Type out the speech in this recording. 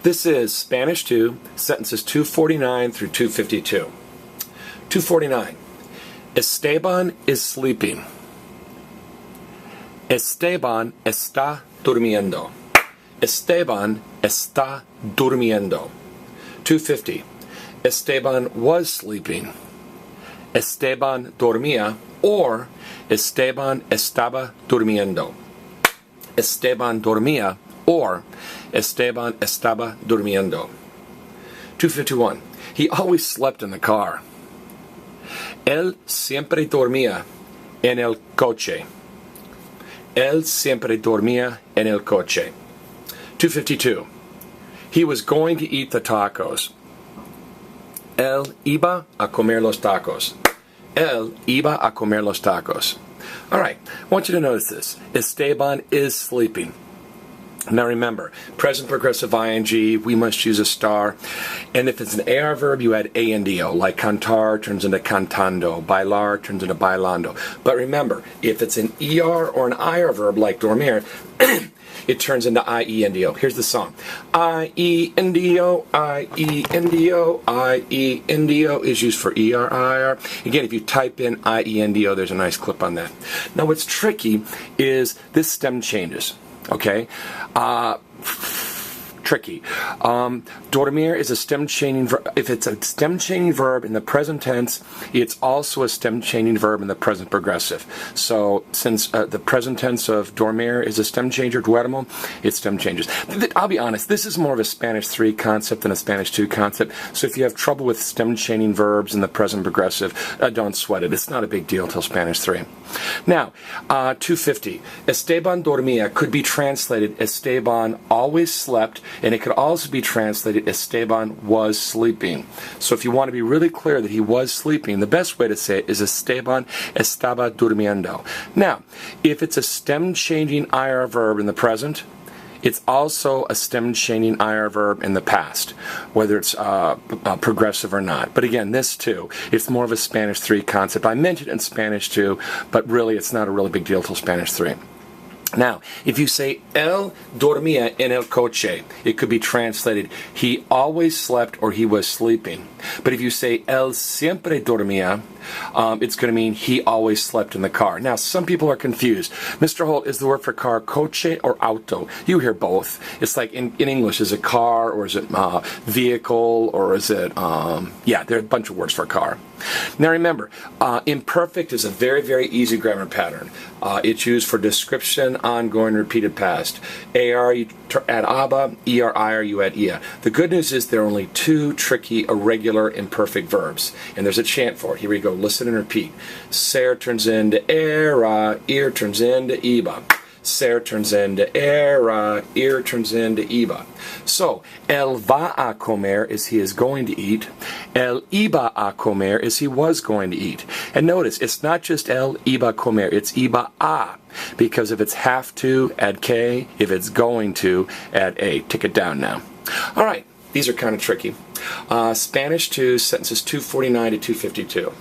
This is Spanish 2, sentences 249 through 252. 249. Esteban is sleeping. Esteban está durmiendo. Esteban está durmiendo. 250. Esteban was sleeping. Esteban dormía or Esteban estaba durmiendo. Esteban dormía or Esteban estaba durmiendo. 251. He always slept in the car. Él siempre dormía en el coche. Él siempre dormía en el coche. 252. He was going to eat the tacos. Él iba a comer los tacos. Él iba a comer los tacos. All right, I want you to notice this. Esteban is sleeping. Now remember, present progressive ing, we must use a star. And if it's an AR verb, you add A-N-D-O, like cantar turns into cantando, bailar turns into bailando. But remember, if it's an ER or an IR verb, like dormir, it turns into I-E-N-D-O. Here's the song. I-E-N-D-O, I-E-N-D-O, I-E-N-D-O is used for E-R-I-R. Again, if you type in I-E-N-D-O, there's a nice clip on that. Now what's tricky is this stem changes. Okay? Tricky. Dormir is a stem changing verb. If it's a stem changing verb in the present tense, it's also a stem changing verb in the present progressive. So since the present tense of dormir is a stem changer, duermo, it stem changes. I'll be honest, this is more of a Spanish 3 concept than a Spanish 2 concept. So if you have trouble with stem changing verbs in the present progressive, don't sweat it. It's not a big deal till Spanish 3. Now, 250. Esteban dormía could be translated Esteban always slept, and it could also be translated Esteban was sleeping. So if you want to be really clear that he was sleeping, the best way to say it is Esteban estaba durmiendo. Now, if it's a stem-changing IR verb in the present, it's also a stem-changing IR verb in the past, whether it's progressive or not. But again, this too, it's more of a Spanish 3 concept. I mentioned it in Spanish 2, but really it's not a really big deal till Spanish 3. Now, if you say él dormía en el coche, it could be translated he always slept or he was sleeping. But if you say él siempre dormía, it's going to mean he always slept in the car. Now, some people are confused. Mr. Holt, is the word for car coche or auto? You hear both. It's like in English, is it car or is it vehicle or is it, yeah, there are a bunch of words for car. Now remember, imperfect is a very, very easy grammar pattern. It's used for description, ongoing, repeated past. AR, you add aba, ER, you add ia. The good news is there are only 2 tricky, irregular, imperfect verbs. And there's a chant for it. Here we go. Listen and repeat. Ser turns into era, ear turns into iba. Ser turns into era, ear turns into iba. So, él va a comer is he is going to eat. Él iba a comer is he was going to eat. And notice, it's not just él iba a comer, it's iba a. Because if it's have to, add K. If it's going to, add A. Tick it down now. All right, these are kind of tricky. Spanish 2, sentences 249 to 252.